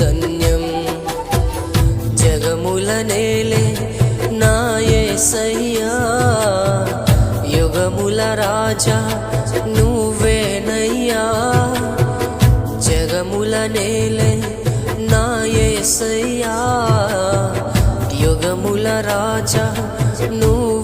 ధన్యం. జగముల నేలే నా యేసయ్యా, యుగముల రాజా నువ్వేనయ్యా. జగముల నేలే నా యేసయ్యా, యుగముల రాజా నువ్వు